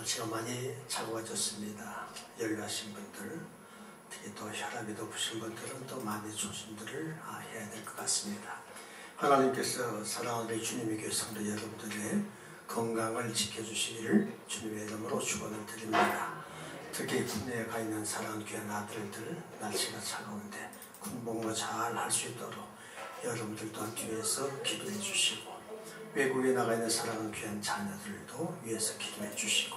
날씨가 많이 차가워졌습니다. 열나신 분들, 특히 또 혈압이 높으신 분들은 또 많이 조심들을 해야 될 것 같습니다. 하나님께서 사랑하는 주님의 교회 성도 여러분들의 건강을 지켜주시기를 주님의 이름으로 축원을 드립니다. 특히 군대에 가 있는 사랑하는 귀한 아들들, 날씨가 차가운데 군복무 잘 할 수 있도록 여러분들 또한 뒤에서 기도해 주시고, 외국에 나가 있는 사랑하는 귀한 자녀들도 위에서 기도해 주시고,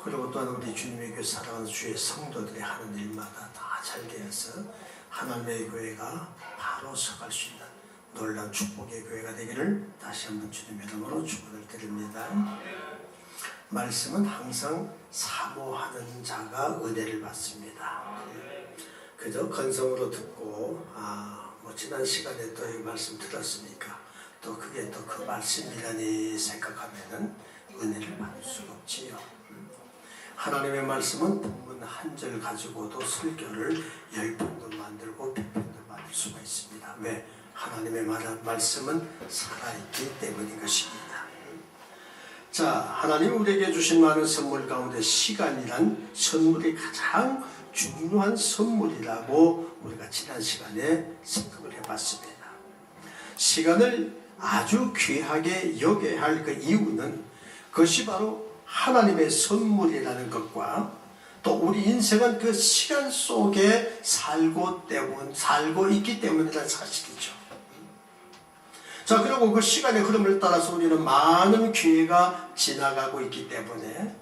그리고 또한 우리 주님의 교회 사랑하는 주의 성도들이 하는 일마다 다 잘 되어서 하나님의 교회가 바로 서갈 수 있는 놀라운 축복의 교회가 되기를 다시 한번 주님의 이름으로 축원을 드립니다. 말씀은 항상 사모하는 자가 은혜를 받습니다. 그저 건성으로 듣고 지난 시간에 또 이 말씀 들었으니까 또 그게 또 그 말씀이라니 생각하면은 은혜를 받을 수가 없지요. 하나님의 말씀은 본문 한 절 가지고도 설교를 10편도 만들고 100편도 만들 수가 있습니다. 왜? 하나님의 말씀은 살아있기 때문인 것입니다. 자, 하나님 우리에게 주신 많은 선물 가운데 시간이란 선물이 가장 중요한 선물이라고 우리가 지난 시간에 생각을 해봤습니다. 시간을 아주 귀하게 여겨야 할 그 이유는 그것이 바로 하나님의 선물이라는 것과 또 우리 인생은 그 시간 속에 살고 있기 때문이라는 사실이죠. 자, 그리고 그 시간의 흐름을 따라서 우리는 많은 기회가 지나가고 있기 때문에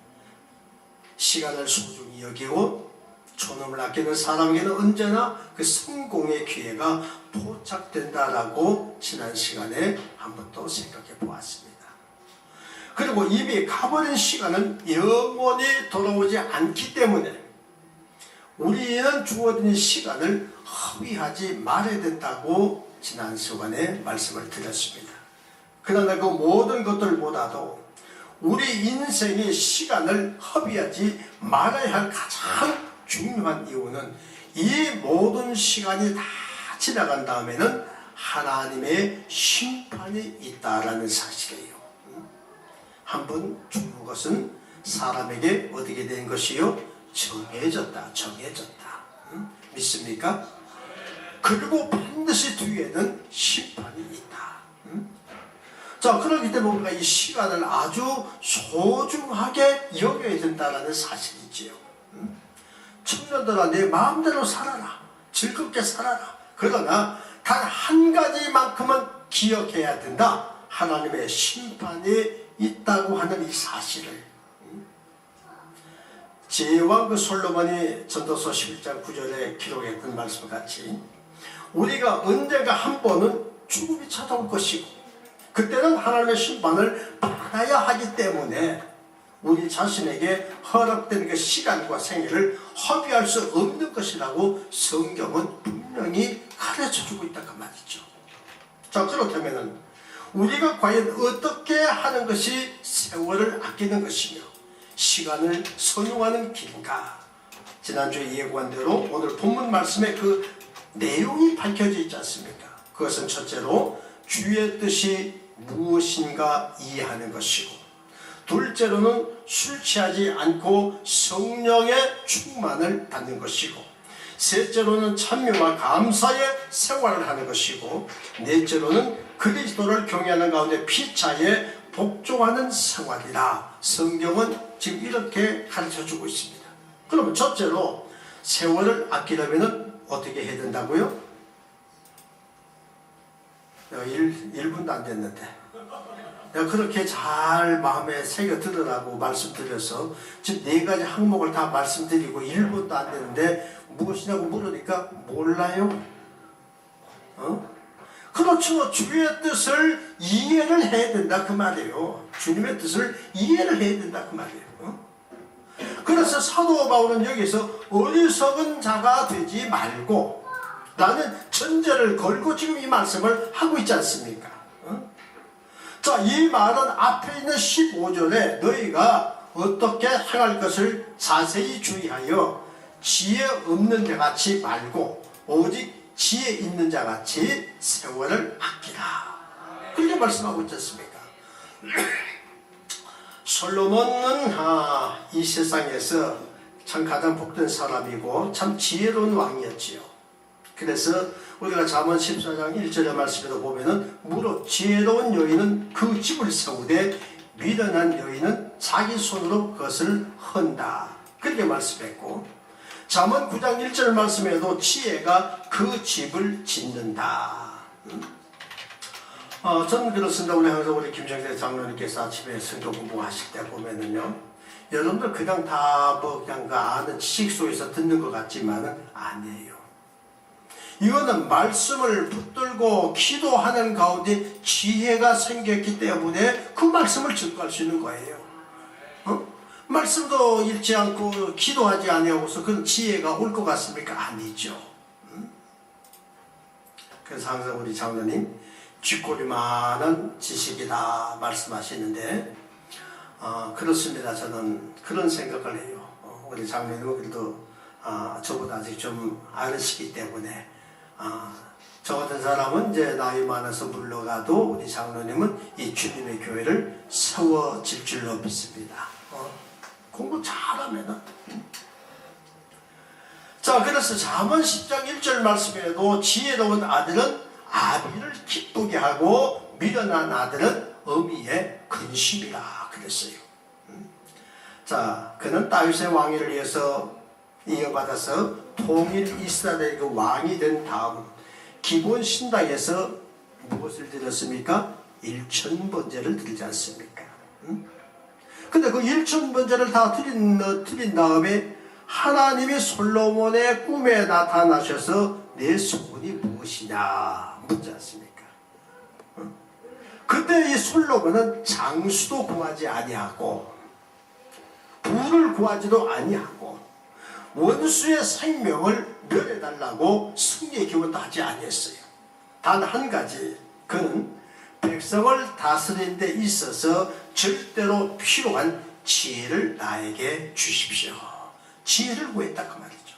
시간을 소중히 여기고 존엄을 아끼는 사람에게는 언제나 그 성공의 기회가 포착된다라고 지난 시간에 한 번 또 생각해 보았습니다. 그리고 이미 가버린 시간은 영원히 돌아오지 않기 때문에 우리는 주어진 시간을 허비하지 말아야 된다고 지난 시간에 말씀을 드렸습니다. 그러나 그 모든 것들보다도 우리 인생의 시간을 허비하지 말아야 할 가장 중요한 이유는 이 모든 시간이 다 지나간 다음에는 하나님의 심판이 있다라는 사실이에요. 한번 죽는 것은 사람에게 어떻게 된 것이요? 정해졌다. 믿습니까? 그리고 반드시 뒤에는 심판이 있다. 자, 그렇기 때문에 우리가 이 시간을 아주 소중하게 여겨야 된다는 사실이지요. 청년들아, 내 마음대로 살아라. 즐겁게 살아라. 그러나 단 한 가지만큼은 기억해야 된다. 하나님의 심판이 있다고 하는 이 사실을. 제왕 그 솔로몬이 전도서 11장 9절에 기록했던 말씀같이 우리가 언젠가 한 번은 죽음이 찾아올 것이고 그때는 하나님의 심판을 받아야 하기 때문에 우리 자신에게 허락된 그 시간과 생애를 허비할 수 없는 것이라고 성경은 분명히 가르쳐주고 있다 그 말이죠. 자, 그렇다면 우리가 과연 어떻게 하는 것이 세월을 아끼는 것이며 시간을 선용하는 길인가? 지난주에 예고한 대로 오늘 본문 말씀에 그 내용이 밝혀져 있지 않습니까? 그것은 첫째로 주의 뜻이 무엇인가 이해하는 것이고, 둘째로는 술 취하지 않고 성령의 충만을 받는 것이고, 셋째로는 찬미와 감사의 생활을 하는 것이고, 넷째로는 그리스도를 경외하는 가운데 피차에 복종하는 생활이라 성경은 지금 이렇게 가르쳐주고 있습니다. 그러면 첫째로 세월을 아끼려면 어떻게 해야 된다고요? 1분도 안 됐는데 내가 그렇게 잘 마음에 새겨 들으라고 말씀드려서 지금 4가지 항목을 다 말씀드리고 1분도 안 됐는데 무엇이냐고 물으니까 몰라요? 그렇죠. 주의 뜻을 이해를 해야 된다 그 말이에요. 주님의 뜻을 이해를 해야 된다 그 말이에요. 그래서 사도 바울은 여기서 어리석은 자가 되지 말고 라는 전제를 걸고 지금 이 말씀을 하고 있지 않습니까? 자, 이 말은 앞에 있는 15절에 너희가 어떻게 행할 것을 자세히 주의하여 지혜 없는 자같이 말고 오직 지혜 있는 자같이 세월을 아끼라. 그렇게 말씀하고 있지 않습니까? 솔로몬은 이 세상에서 참 가장 복된 사람이고 참 지혜로운 왕이었지요. 그래서 우리가 잠언 14장 1절의 말씀에도 보면은 무릇 지혜로운 여인은 그 집을 세우되 미련한 여인은 자기 손으로 그것을 헌다. 그렇게 말씀했고, 잠언 9장 1절 말씀에도 지혜가 그 집을 짓는다. 저는 그렇습니다. 우리 김정태 장로님께서 아침에 성경 공부하실 때 보면은요, 여러분들 그냥 다 그냥 아는 지식 속에서 듣는 것 같지만은 아니에요. 이거는 말씀을 붙들고 기도하는 가운데 지혜가 생겼기 때문에 그 말씀을 증거할 수 있는 거예요. 말씀도 읽지 않고 기도하지 아니하고서 그런 지혜가 올 것 같습니까? 아니죠. 그래서 항상 우리 장로님 쥐꼬리만한 지식이다 말씀하시는데 그렇습니다. 저는 그런 생각을 해요. 우리 장로님은 그래도 저보다 아직 좀 아르시기 때문에 저 같은 사람은 이제 나이 많아서 물러가도 우리 장로님은 이 주님의 교회를 세워질 줄로 믿습니다. 공부 잘하면은. 자, 그래서 잠언 10장 1절 말씀에도 지혜로운 아들은 아비를 기쁘게 하고 미련한 아들은 어미의 근심이라 그랬어요. 자, 그는 다윗의 왕위를 위해서 이어받아서 통일 이스라엘의 그 왕이 된 다음 기본 신당에서 무엇을 드렸습니까? 1,000번제를 드리지 않습니까? 근데 그 1,000번제를 다 드린 다음에 하나님이 솔로몬의 꿈에 나타나셔서 내 소원이 무엇이냐 묻지 않습니까? 그때 이 솔로몬은 장수도 구하지 아니하고 부를 구하지도 아니하고 원수의 생명을 멸해달라고 승리의 기원도 하지 아니했어요. 단 한 가지, 그는 백성을 다스리는 데 있어서 절대로 필요한 지혜를 나에게 주십시오. 지혜를 구했다 그 말이죠.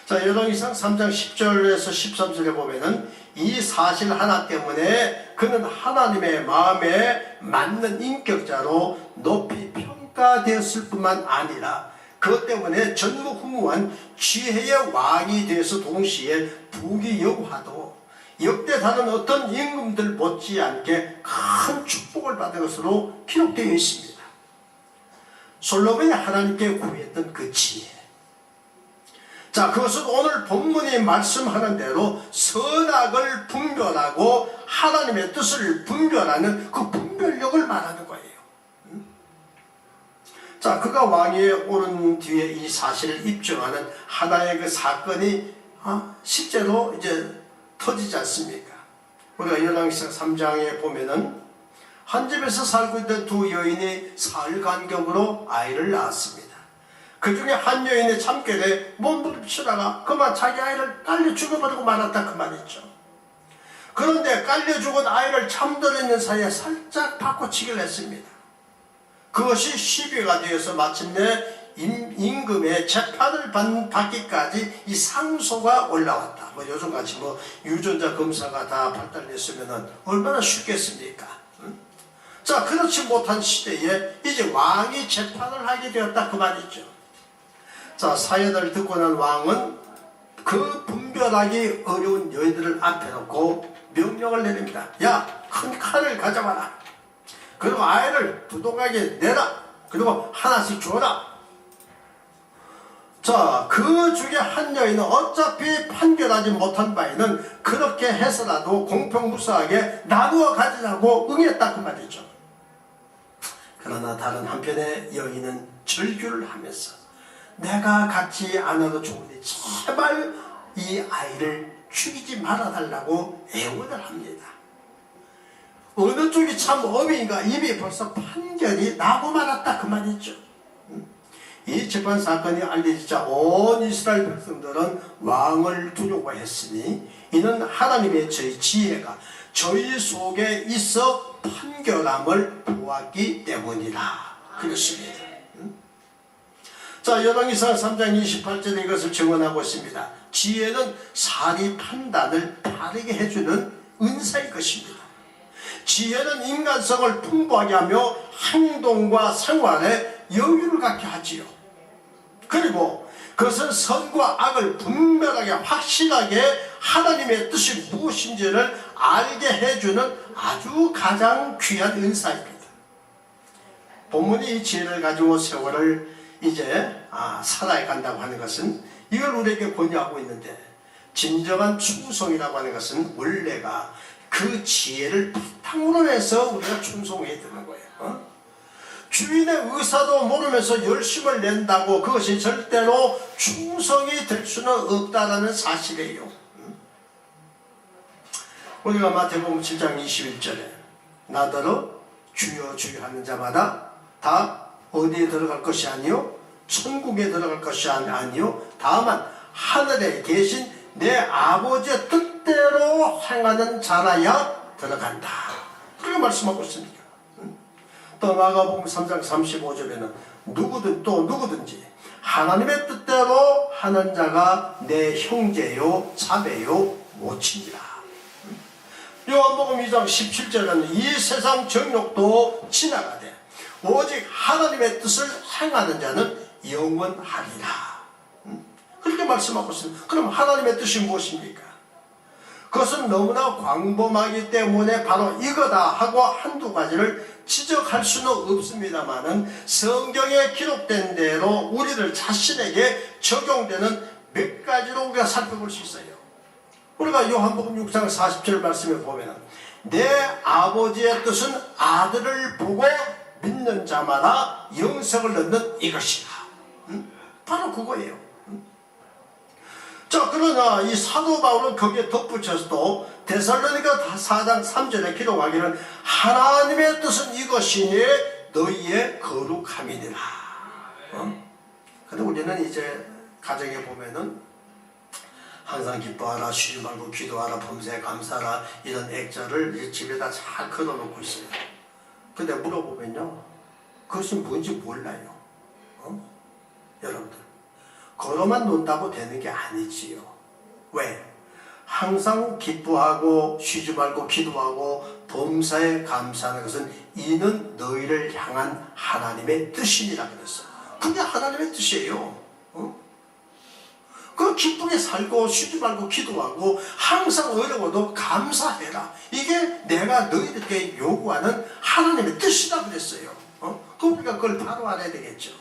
자, 열왕기상 3장 10절에서 13절에 보면은 이 사실 하나 때문에 그는 하나님의 마음에 맞는 인격자로 높이 평가되었을 뿐만 아니라 그것 때문에 전무후무한 지혜의 왕이 되어서 동시에 부귀영화도 역대 다른 어떤 임금들 못지않게 큰 축복을 받은 것으로 기록되어 있습니다. 솔로몬이 하나님께 구했던 그 지혜. 자, 그것은 오늘 본문이 말씀하는 대로 선악을 분별하고 하나님의 뜻을 분별하는 그 분별력을 말하는 거예요. 자, 그가 왕위에 오른 뒤에 이 사실을 입증하는 하나의 그 사건이 실제로 이제 터지지 않습니까? 우리가 열왕기상 3장에 보면은 한 집에서 살고 있던 두 여인이 사흘 간격으로 아이를 낳았습니다. 그 중에 한 여인의 참깨에 몸부림치다가 그만 자기 아이를 깔려 죽어버리고 말았다 그 말이죠. 그런데 깔려 죽은 아이를 잠들어 있는 사이에 살짝 바꿔치기를 했습니다. 그것이 시비가 되어서 마침내 임금의 재판을 받기까지 이 상소가 올라왔다. 요즘같이 유전자 검사가 다 발달됐으면 얼마나 쉽겠습니까? 자, 그렇지 못한 시대에 이제 왕이 재판을 하게 되었다 그 말이죠. 자, 사연을 듣고 난 왕은 그 분별하기 어려운 여인들을 앞에 놓고 명령을 내립니다. 야, 큰 칼을 가져와라. 그리고 아이를 두동하게 내라. 그리고 하나씩 줘라. 자, 그 중에 한 여인은 어차피 판결하지 못한 바에는 그렇게 해서라도 공평무사하게 나누어 가지라고 응했다 그 말이죠. 그러나 다른 한편의 여인은 절규를 하면서 내가 갖지 않아도 좋으니 제발 이 아이를 죽이지 말아달라고 애원을 합니다. 어느 쪽이 참 어미인가 이미 벌써 판결이 나고 말았다 그 말이죠. 이 재판 사건이 알려지자 온 이스라엘 백성들은 왕을 두려워했으니 이는 하나님의 저희 지혜가 저희 속에 있어 판결함을 보았기 때문이라 그렇습니다. 자, 열왕기상 3장 28절에 이것을 증언하고 있습니다. 지혜는 사리 판단을 바르게 해주는 은사일 것입니다. 지혜는 인간성을 풍부하게 하며 행동과 생활에 여유를 갖게 하지요. 그리고 그것은 선과 악을 분별하게 확실하게 하나님의 뜻이 무엇인지를 알게 해주는 아주 가장 귀한 은사입니다. 본문이 이 지혜를 가지고 세월을 이제 살아야 간다고 하는 것은 이걸 우리에게 권유하고 있는데, 진정한 충성이라고 하는 것은 원래가 그 지혜를 바탕으로 해서 우리가 충성해야 되는 거예요. 주인의 의사도 모르면서 열심을 낸다고 그것이 절대로 충성이 될 수는 없다라는 사실이에요. 우리가 마태복음 7장 21절에 나더러 주여 주여 하는 자마다 다 어디에 들어갈 것이 아니요 천국에 들어갈 것이 아니요 다만 하늘에 계신 내 아버지의 뜻대로 행하는 자라야 들어간다. 그렇게 말씀하고 있습니다. 또 마가복음 3장 35절에는 누구든지 하나님의 뜻대로 하는 자가 내 형제요 자매요 모친이라. 요한복음 2장 17절에는 이 세상 정욕도 지나가되 오직 하나님의 뜻을 행하는 자는 영원하리라. 그렇게 말씀하고 있습니다. 그럼 하나님의 뜻이 무엇입니까? 그것은 너무나 광범하기 때문에 바로 이거다 하고 한두 가지를 지적할 수는 없습니다만은 성경에 기록된 대로 우리들 자신에게 적용되는 몇 가지로 우리가 살펴볼 수 있어요. 우리가 요한복음 6장 40절 말씀에 보면은 내 아버지의 뜻은 아들을 보고 믿는 자마다 영생을 얻는 이것이다. 바로 그거예요. 자, 그러나 이 사도 바울은 거기에 덧붙여서 또 데살로니가 4장 3절에 기록하기는 하나님의 뜻은 이것이니 너희의 거룩함이니라. 근데 우리는 이제 가정에 보면은 항상 기뻐하라, 쉬지 말고 기도하라, 범사에 감사하라 이런 액자를 집에다 잘 걸어놓고 있어요. 근데 물어보면요, 그것이 뭔지 몰라요. 여러분들, 걸어만 논다고 되는 게 아니지요. 왜? 항상 기뻐하고 쉬지 말고 기도하고 범사에 감사하는 것은 이는 너희를 향한 하나님의 뜻이니라 그랬어. 그게 하나님의 뜻이에요. 그 기쁘게 살고 쉬지 말고 기도하고 항상 어려워도 감사해라. 이게 내가 너희들에게 요구하는 하나님의 뜻이라 그랬어요. 그러니까 그걸 바로 알아야 되겠죠.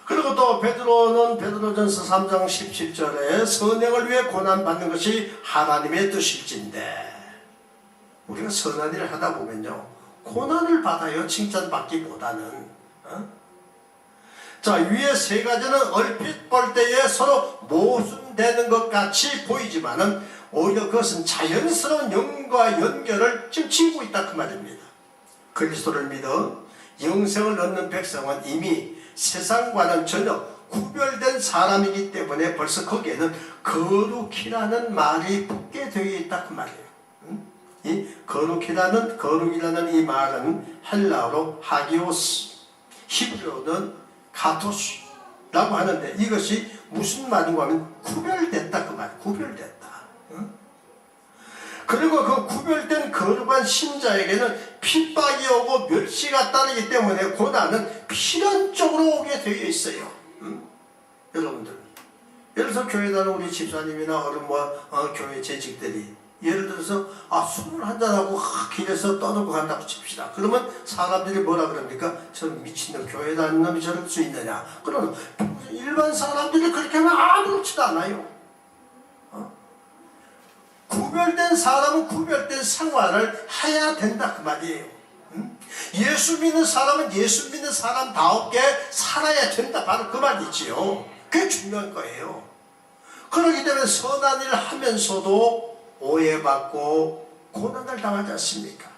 그리고 또 베드로는 베드로전서 3장 17절에 선행을 위해 고난받는 것이 하나님의 뜻일진데, 우리가 선한 일을 하다 보면요 고난을 받아요. 칭찬받기보다는. 자, 위에 세 가지는 얼핏 볼 때에 서로 모순되는 것 같이 보이지만은 오히려 그것은 자연스러운 영과 연결을 지금 지고 있다 그 말입니다. 그리스도를 믿어 영생을 얻는 백성은 이미 세상과는 전혀 구별된 사람이기 때문에 벌써 거기에는 거룩이라는 말이 붙게 되어 있다 그 말이에요. 이 거룩이라는 이 말은 헬라어로 하기오스, 히브리어는 가토스라고 하는데 이것이 무슨 말인가 하면 구별됐다 그 말. 구별됐다. 그리고 그 구별된 거룩한 신자에게는 핍박이 오고 멸시가 따르기 때문에 고난은 필연적으로 오게 되어 있어요. 여러분들, 예를 들어서 교회 다니는 우리 집사님이나 어른과 교회 재직들이 예를 들어서 술을 한잔하고 길에서 떠들고 간다고 칩시다. 그러면 사람들이 뭐라 그럽니까? 저 미친놈, 교회 다니는 놈이 저럴 수 있느냐. 그러면 일반 사람들이 그렇게 하면 아무렇지도 않아요. 구별된 사람은 구별된 생활을 해야 된다 그 말이에요. 예수 믿는 사람은 예수 믿는 사람다웠게 살아야 된다, 바로 그 말이지요. 그게 중요한 거예요. 그렇기 때문에 선한 일을 하면서도 오해받고 고난을 당하지 않습니까?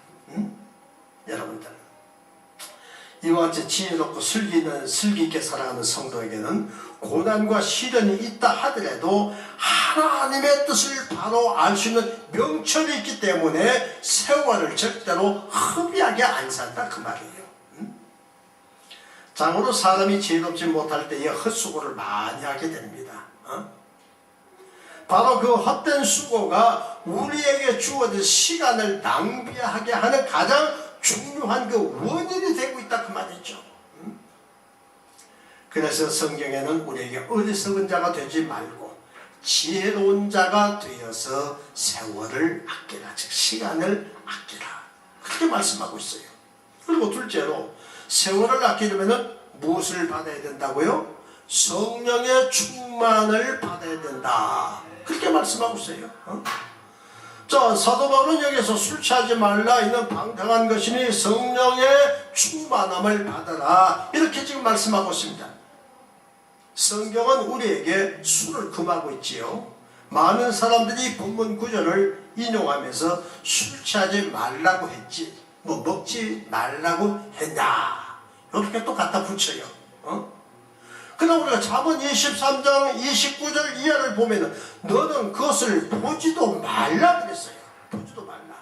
여러분들, 이와 같이 지혜롭고 슬기 있게 살아가는 성도에게는 고난과 시련이 있다 하더라도 하나님의 뜻을 바로 알 수 있는 명철이 있기 때문에 세월을 절대로 허비하게 안 산다 그 말이에요. 장으로 사람이 지혜롭지 못할 때에 헛수고를 많이 하게 됩니다. 바로 그 헛된 수고가 우리에게 주어진 시간을 낭비하게 하는 가장 중요한 그 원인이 되고 있다 그 말이죠. 그래서 성경에는 우리에게 어리석은 자가 되지 말고 지혜로운 자가 되어서 세월을 아끼라, 즉 시간을 아끼라, 그렇게 말씀하고 있어요. 그리고 둘째로 세월을 아끼려면 무엇을 받아야 된다고요? 성령의 충만을 받아야 된다, 그렇게 말씀하고 있어요. 자, 사도 바울은 여기서 술 취하지 말라, 이는 방탕한 것이니 성령의 충만함을 받아라, 이렇게 지금 말씀하고 있습니다. 성경은 우리에게 술을 금하고 있지요. 많은 사람들이 본문 구절을 인용하면서 술 취하지 말라고 했지, 뭐 먹지 말라고 했냐, 이렇게 또 갖다 붙여요. 그러나 우리가 잠언 23장 29절 이하를 보면은 너는 그것을 보지도 말라 그랬어요. 보지도 말라.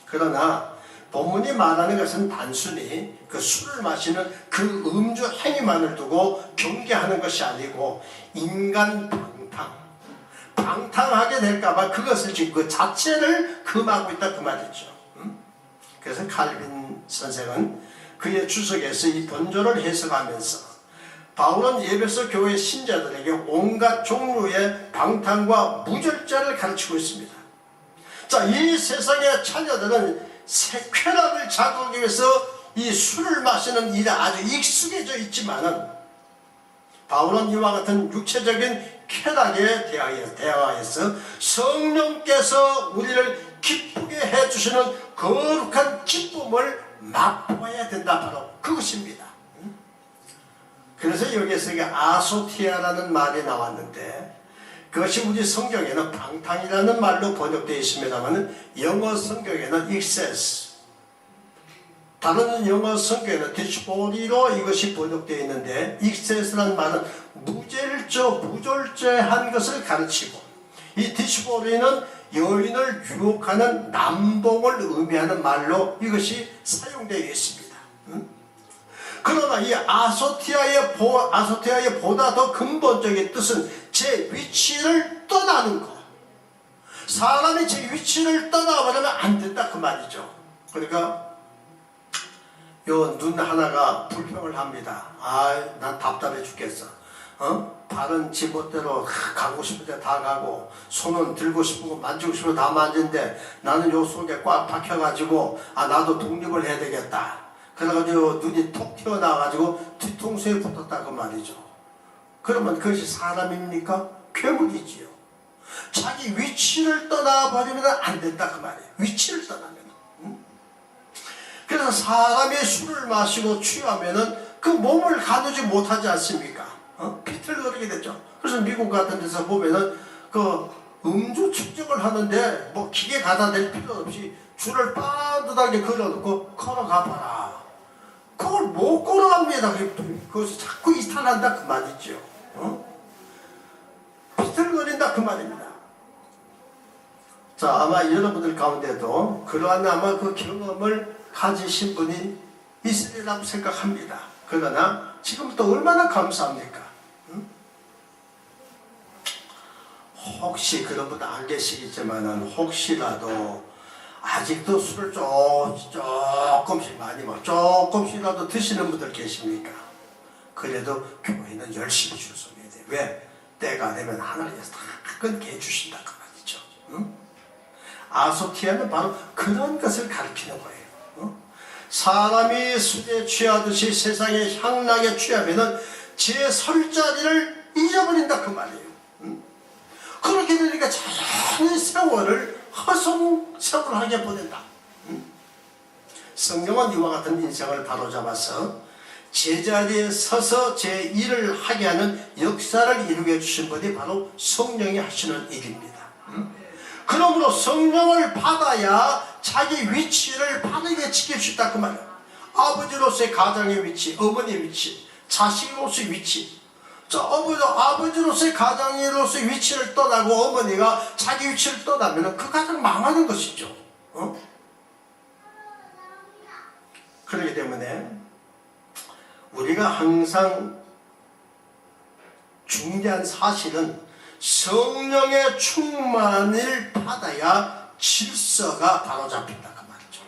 그러나 본문이 말하는 것은 단순히 그 술을 마시는 그 음주 행위만을 두고 경계하는 것이 아니고 인간 방탕하게 될까봐 그것을 지금 그 자체를 금하고 있다 그 말이죠. 그래서 칼빈 선생은 그의 주석에서 이 본절을 해석하면서 바울은 에베소 교회 신자들에게 온갖 종류의 방탕과 무절제를 가르치고 있습니다. 자, 이 세상의 자녀들은 쾌락을 자극하기 위해서 이 술을 마시는 일에 아주 익숙해져 있지만은 바울은 이와 같은 육체적인 쾌락에 대하여서 성령께서 우리를 기쁘게 해주시는 거룩한 기쁨을 맛보아야 된다, 바로 그것입니다. 그래서 여기에서 아소티아라는 말이 나왔는데 그것이 우리 성경에는 방탕이라는 말로 번역되어 있습니다만 영어 성경에는 excess, 다른 영어 성경에는 디스포리로 이것이 번역되어 있는데 excess라는 말은 무절제한 것을 가르치고 이 디스포리는 여인을 유혹하는 남봉을 의미하는 말로 이것이 사용되어 있습니다. 그러나 이 아소티아의 보다 더 근본적인 뜻은 제 위치를 떠나는 것. 사람이 제 위치를 떠나버리면 안 된다 그 말이죠. 그러니까 요 눈 하나가 불평을 합니다. 난 답답해 죽겠어. 발은 지멋대로 가고 싶을 때 다 가고 손은 들고 싶고 만지고 싶으면 다 만지는데 나는 요 속에 꽉 박혀가지고 나도 독립을 해야 되겠다. 그래가지고 눈이 톡 튀어나와가지고 뒤통수에 붙었다 그 말이죠. 그러면 그것이 사람입니까? 괴물이지요. 자기 위치를 떠나버리면 안 된다 그 말이에요. 위치를 떠나면. 그래서 사람이 술을 마시고 취하면은 그 몸을 가누지 못하지 않습니까? 비틀거리게 되죠. 그래서 미국 같은 데서 보면은 그 음주 측정을 하는데 뭐 기계 갖다 댈 필요 없이 줄을 빤듯하게 걸어놓고 걸어가봐라. 그걸 못 걸어갑니다. 그것이 자꾸 이탈한다 그 말이죠. 비틀거린다 그 말입니다. 자, 아마 여러분들 가운데도 그러한 아마 그 경험을 가지신 분이 있으리라고 생각합니다. 그러나 지금부터 얼마나 감사합니까? 혹시 그런 분 안 계시겠지만은 혹시라도 아직도 술을 조금씩 많이 조금씩이라도 드시는 분들 계십니까? 그래도 교회는 열심히 출석해야 돼. 왜? 때가 되면 하나님께서 다 끊게 해주신다 그 말이죠. 아소티아는 바로 그런 것을 가르치는 거예요. 사람이 술에 취하듯이 세상의 향락에 취하면은 제 설 자리를 잊어버린다 그 말이에요. 그렇게 되니까 자연히 세월을 허송세월하게 보낸다. 성경은 이와 같은 인생을 바로잡아서 제자리에 서서 제 일을 하게 하는 역사를 이루게 해주신 분이 바로 성령이 하시는 일입니다. 그러므로 성령을 받아야 자기 위치를 바르게 지킬 수 있다 그 말이에요. 아버지로서의 가정의 위치, 어머니의 위치, 자식으로서의 위치. 아버지로서의 가장으로서의 위치를 떠나고 어머니가 자기 위치를 떠나면 그 가정 망하는 것이죠. 그렇기 때문에 우리가 항상 중요한 사실은 성령의 충만을 받아야 질서가 바로잡힌다 그 말이죠.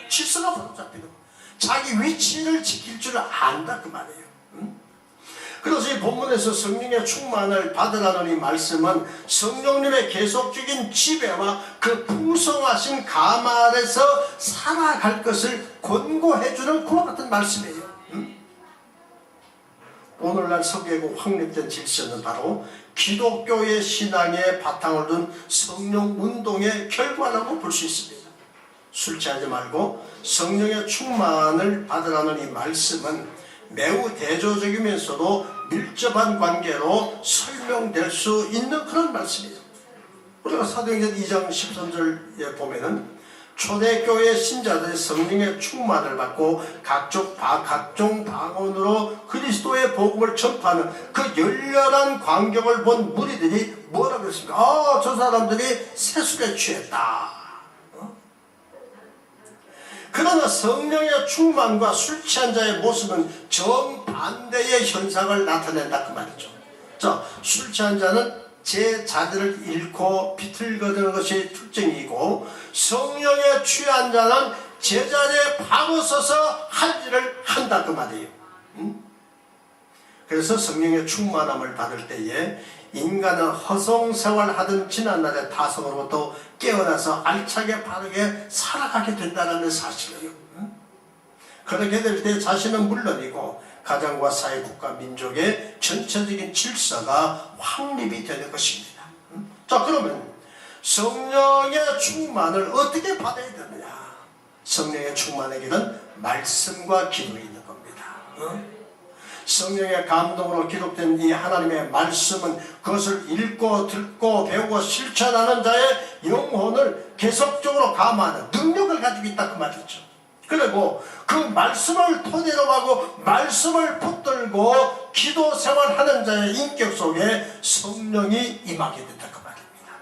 질서가 바로 잡히는 거예요. 자기 위치를 지킬 줄 안다 그 말이에요. 그래서 이 본문에서 성령의 충만을 받으라는 이 말씀은 성령님의 계속적인 지배와 그 풍성하신 감 아래서 살아갈 것을 권고해주는 그와 같은 말씀이에요. 오늘날 서구에고 확립된 질서는 바로 기독교의 신앙의 바탕을 둔 성령 운동의 결과라고 볼 수 있습니다. 술 취하지 말고 성령의 충만을 받으라는 이 말씀은 매우 대조적이면서도 밀접한 관계로 설명될 수 있는 그런 말씀이에요. 우리가 사도행전 2장 13절에 보면은 초대교회 신자들의 성령의 충만을 받고 각종 방언으로 그리스도의 복음을 전파하는 그 열렬한 광경을 본 무리들이 뭐라고 그랬습니까? 저 사람들이 세술에 취했다. 그러나 성령의 충만과 술 취한 자의 모습은 정반대의 현상을 나타낸다 그 말이죠. 자, 술 취한 자는 제 자들을 잃고 비틀거리는 것이 특징이고, 성령에 취한 자는 제자리에 방어서서 할 일을 한다 그 말이에요. 그래서 성령의 충만함을 받을 때에 인간은 허송생활하던 지난날의 타성으로부터 깨어나서 알차게 바르게 살아가게 된다는 사실이에요. 그렇게 될 때 자신은 물론이고 가정과 사회, 국가, 민족의 전체적인 질서가 확립이 되는 것입니다. 자, 그러면 성령의 충만을 어떻게 받아야 되느냐? 성령의 충만의 길은 말씀과 기도에 있는 겁니다. 성령의 감동으로 기록된 이 하나님의 말씀은 그것을 읽고 듣고 배우고 실천하는 자의 영혼을 계속적으로 감화하는 능력을 가지고 있다 그 말이죠. 그리고 그 말씀을 토대로 하고 말씀을 붙들고 기도 생활하는 자의 인격 속에 성령이 임하게 된다 그 말입니다.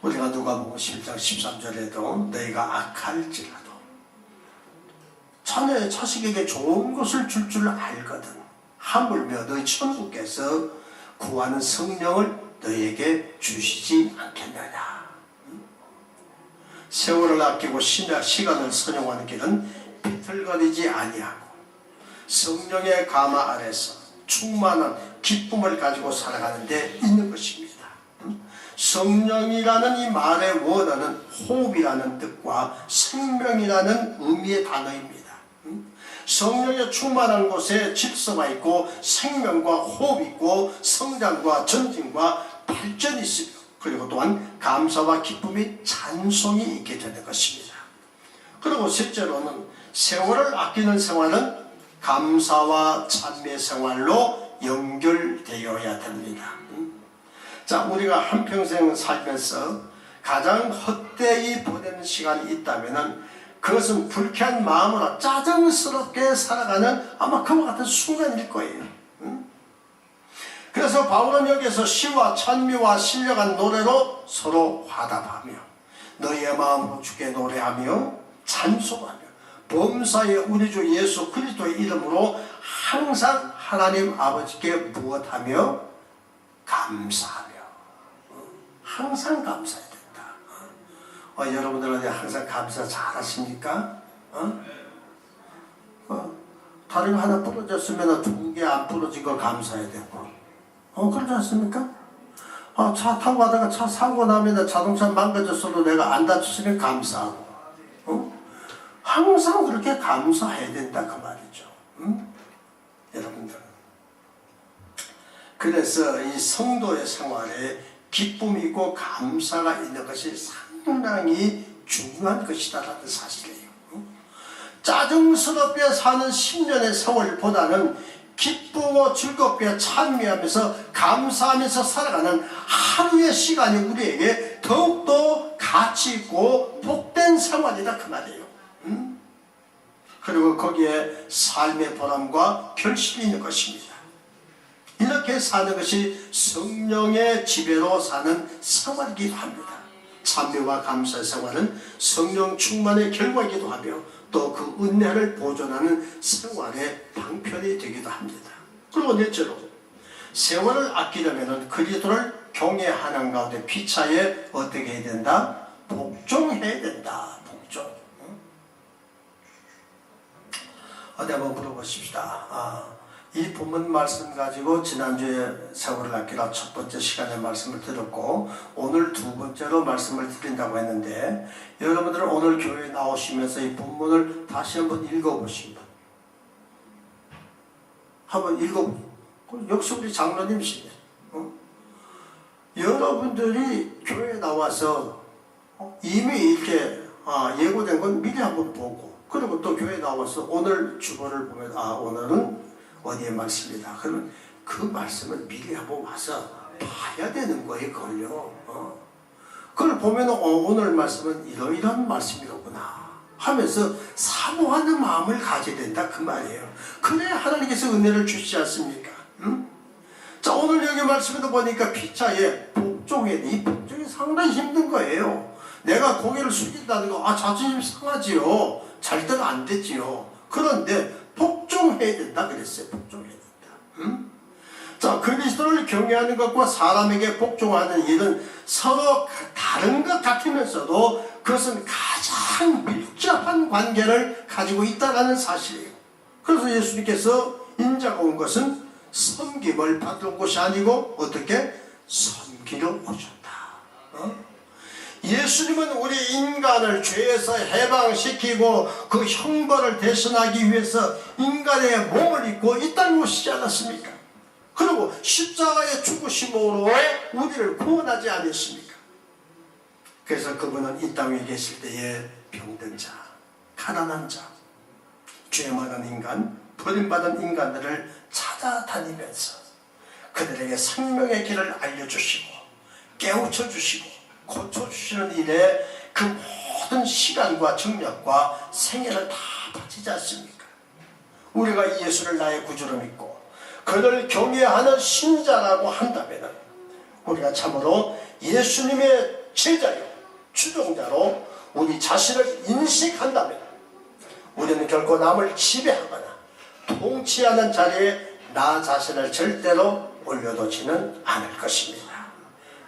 우리가 누가복음 11장 13절에도 너희가 악할지라도 자네 자식에게 좋은 것을 줄 줄 알거든 하물며 너희 천국께서 구하는 성령을 너희에게 주시지 않겠느냐. 세월을 아끼고 시간을 선용하는 길은 비틀거리지 아니하고 성령의 감화 아래서 충만한 기쁨을 가지고 살아가는 데 있는 것입니다. 성령이라는 이 말의 원어는 호흡이라는 뜻과 생명이라는 의미의 단어입니다. 성령의 충만한 곳에 질서가 있고 생명과 호흡이 있고 성장과 전진과 발전이 있으며, 그리고 또한 감사와 기쁨이 찬송이 있게 되는 것입니다. 그리고 셋째로는 세월을 아끼는 생활은 감사와 찬미의 생활로 연결되어야 됩니다. 자, 우리가 한평생 살면서 가장 헛되이 보내는 시간이 있다면 그것은 불쾌한 마음으로 짜증스럽게 살아가는 아마 그와 같은 순간일 거예요. 그래서 바울은 여기에서 시와 찬미와 신령한 노래로 서로 화답하며 너희의 마음으로 주께 노래하며 찬송하며 범사의 우리 주 예수 그리스도의 이름으로 항상 하나님 아버지께 무엇하며 감사하며, 항상 감사해야 된다. 여러분들은 항상 감사 잘 하십니까? 다리가 하나 부러졌으면 2개 안 부러진 거 감사해야 되고, 그렇지 않습니까? 차 타고 가다가 차 사고 나면 자동차 망가졌어도 내가 안 다쳤으면 감사하고, 항상 그렇게 감사해야 된다 그 말이죠. 여러분들, 그래서 이 성도의 생활에 기쁨이 있고 감사가 있는 것이 상당히 중요한 것이다라는 사실이에요. 짜증스럽게 사는 10년의 세월보다는 기쁘고 즐겁게 찬미하면서 감사하면서 살아가는 하루의 시간이 우리에게 더욱더 가치 있고 복된 생활이다 그 말이에요. 그리고 거기에 삶의 보람과 결실이 있는 것입니다. 이렇게 사는 것이 성령의 지배로 사는 생활이기도 합니다. 찬미와 감사의 생활은 성령 충만의 결과이기도 하며 또 그 은혜를 보존하는 생활의 방편이 되기도 합니다. 그리고 넷째로 세월을 아끼려면 그리스도를 경외하는 가운데 피차에 어떻게 해야 된다? 복종해야 된다. 있죠. 어디 한번 물어보십시다. 이 본문 말씀 가지고 지난주에 세월을 아끼라 첫 번째 시간에 말씀을 드렸고 오늘 두 번째로 말씀을 드린다고 했는데 여러분들은 오늘 교회에 나오시면서 이 본문을 다시 한번 읽어보신 분 한번 읽어보세요. 역시 우리 장로님이시네. 여러분들이 교회에 나와서 이미 이렇게 예고된 건 미리 한번 보고 그리고 또 교회에 나와서 오늘 주보를 보면 오늘은 어디의 말씀이다. 그러면 그 말씀을 미리 한번 와서 봐야 되는 거예요. 그걸요. 그걸 보면 오늘 말씀은 이러이러한 말씀이로구나 하면서 사모하는 마음을 가져야 된다 그 말이에요. 그래야 하나님께서 은혜를 주시지 않습니까? 자, 오늘 여기 말씀에도 보니까 피차에 복종에 이 복종이 상당히 힘든 거예요. 내가 고개를 숙인다는 거 자존심 상하지요. 잘 때는 안 됐지요. 그런데 복종해야 된다 그랬어요. 복종해야 된다. 자, 그리스도를 경외하는 것과 사람에게 복종하는 일은 서로 다른 것 같으면서도 그것은 가장 밀접한 관계를 가지고 있다는 사실이에요. 그래서 예수님께서 인자가 온 것은 섬김을 받은 것이 아니고 어떻게? 섬기러 오셨다. 예수님은 우리 인간을 죄에서 해방시키고 그 형벌을 대신하기 위해서 인간의 몸을 입고 이 땅에 오시지 않았습니까? 그리고 십자가의 죽으심으로 우리를 구원하지 않았습니까? 그래서 그분은 이 땅에 계실 때에 병든 자, 가난한 자, 죄 많은 인간, 버림받은 인간들을 찾아다니면서 그들에게 생명의 길을 알려주시고 깨우쳐주시고 고쳐주시는 일에 그 모든 시간과 정력과 생애를 다 바치지 않습니까? 우리가 예수를 나의 구주로 믿고 그를 경외하는 신자라고 한다면 우리가 참으로 예수님의 제자요 추종자로 우리 자신을 인식한다면 우리는 결코 남을 지배하거나 통치하는 자리에 나 자신을 절대로 올려놓지는 않을 것입니다.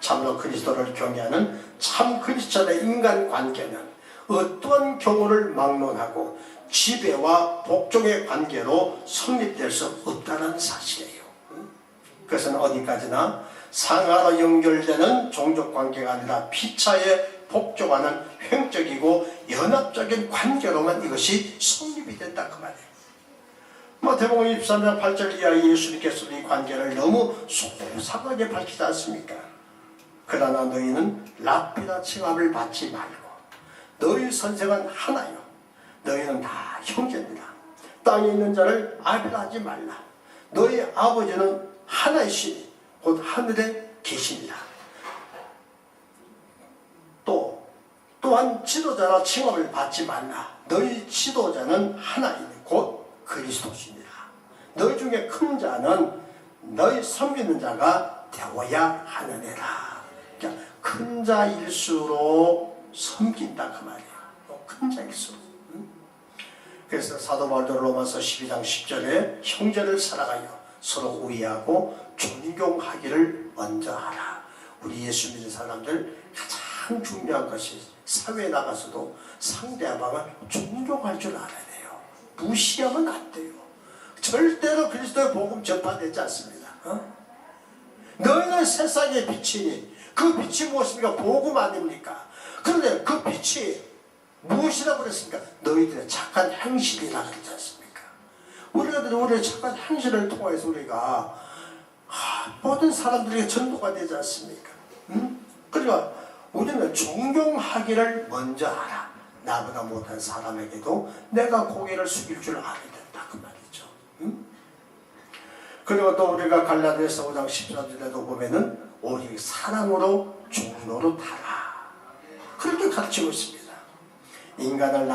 참으로 그리스도를 경외하는 참 그리스도의 인간관계는 어떠한 경우를 막론하고 지배와 복종의 관계로 성립될 수 없다는 사실이에요. 그것은 어디까지나 상하로 연결되는 종족관계가 아니라 피차에 복종하는 횡적이고 연합적인 관계로만 이것이 성립이 된다 그 말이에요. 마태복음 23장 8절 이하의 예수님께서 이 관계를 너무 소상하게 밝히지 않습니까? 그러나 너희는 랍비나 칭함을 받지 말고 너희 선생은 하나요 너희는 다 형제입니다. 땅에 있는 자를 아비라 하지 말라. 너희 아버지는 하나이시니 곧 하늘에 계십니다. 또한 지도자라 칭함을 받지 말라. 너희 지도자는 하나이니 곧 그리스도십니다. 너희 중에 큰 자는 너희 섬기는 자가 되어야 하느니라. 그러니까 큰 자일수록 섬긴다 그 말이에요. 큰 자일수록. 그래서 사도 바울도 로마서 12장 10절에 형제를 사랑하여 서로 우애하고 존경하기를 먼저 하라. 우리 예수 믿는 사람들 가장 중요한 것이 사회에 나가서도 상대방을 존경할 줄 알아야 돼요. 무시하면 안 돼요. 절대로 그리스도의 복음 전파되지 않습니다. 너희는 세상의 빛이니 그 빛이 무엇입니까? 복음 아닙니까? 그런데 그 빛이 무엇이라고 그랬습니까? 너희들의 착한 행실이라 그러지 않습니까? 우리의 착한 행실을 통해서 우리가 모든 사람들에게 전도가 되지 않습니까? 그러니까 우리는 존경하기를 먼저 하라. 나보다 못한 사람에게도 내가 고개를 숙일 줄 알아야 된다 그 말이죠. 그리고 또 우리가 갈라디아서 5장 14절에도 보면은 오직 사랑으로 종로로 타라. 그렇게 가르치고 있습니다. 인간은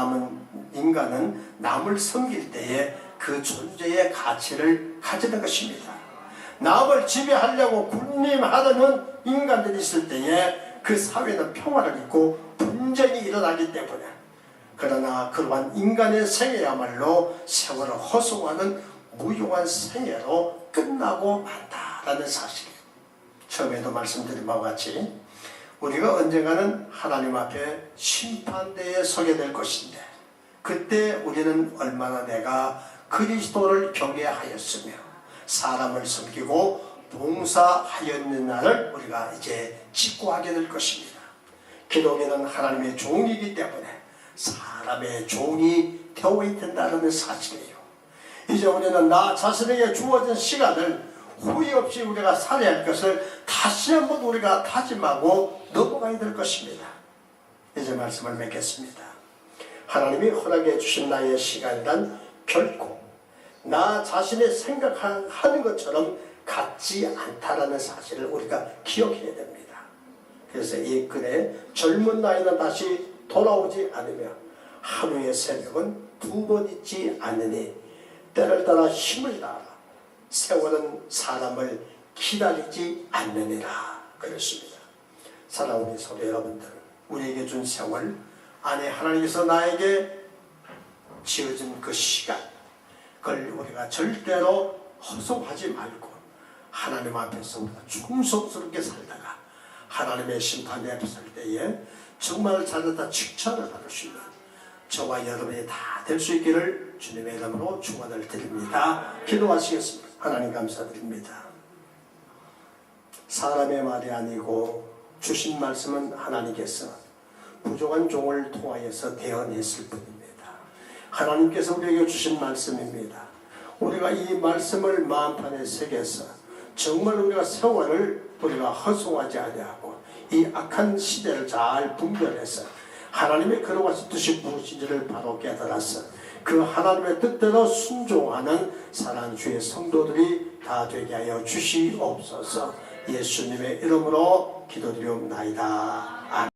남을 섬길 때에 그 존재의 가치를 가지는 것입니다. 남을 지배하려고 군림하려는 인간들이 있을 때에 그 사회는 평화를 잃고 분쟁이 일어나기 때문에 그러나 그러한 인간의 생애야말로 세월을 허송하는 무용한 생애로 끝나고 만다라는 사실이에요. 처음에도 말씀드린 바와 같이 우리가 언젠가는 하나님 앞에 심판대에 서게 될 것인데, 그때 우리는 얼마나 내가 그리스도를 경외하였으며 사람을 섬기고 봉사하였느냐를 우리가 이제 직구하게 될 것입니다. 기독인은 하나님의 종이기 때문에 사람의 종이 되어야 된다는 사실이에요. 이제 우리는 나 자신에게 주어진 시간을 후회 없이 우리가 살아야 할 것을 다시 한번 우리가 다짐하고 넘어가야 될 것입니다. 이제 말씀을 맺겠습니다. 하나님이 허락해 주신 나의 시간이란 결코 나 자신이 생각하는 것처럼 같지 않다라는 사실을 우리가 기억해야 됩니다. 그래서 이 글에 젊은 나이는 다시 돌아오지 않으며 하루의 새벽은 두 번 있지 않으니 때를 따라 힘을 다하라. 세월은 사람을 기다리지 않느니라. 그렇습니다. 사랑하는 성도 여러분들, 우리에게 준 세월 안에 하나님께서 나에게 지어진 그 시간, 그걸 우리가 절대로 허송하지 말고 하나님 앞에서 우리가 충성스럽게 살다가 하나님의 심판대 앞에 설 때에 정말 잘했다 칭찬을 받을 수 있는 저와 여러분이 다 될 수 있기를 주님의 이름으로 축원을 드립니다. 기도하시겠습니다. 하나님 감사드립니다. 사람의 말이 아니고 주신 말씀은 하나님께서 부족한 종을 통하여서 대언했을 뿐입니다. 하나님께서 우리에게 주신 말씀입니다. 우리가 이 말씀을 마음판에 새겨서 정말 우리가 세월을 우리가 허송하지 아니하고 이 악한 시대를 잘 분별해서 하나님의 걸어가신 뜻이 무엇인지를 바로 깨달아서 그 하나님의 뜻대로 순종하는 사랑하는 주의 성도들이 다 되게 하여 주시옵소서. 예수님의 이름으로 기도드리옵나이다.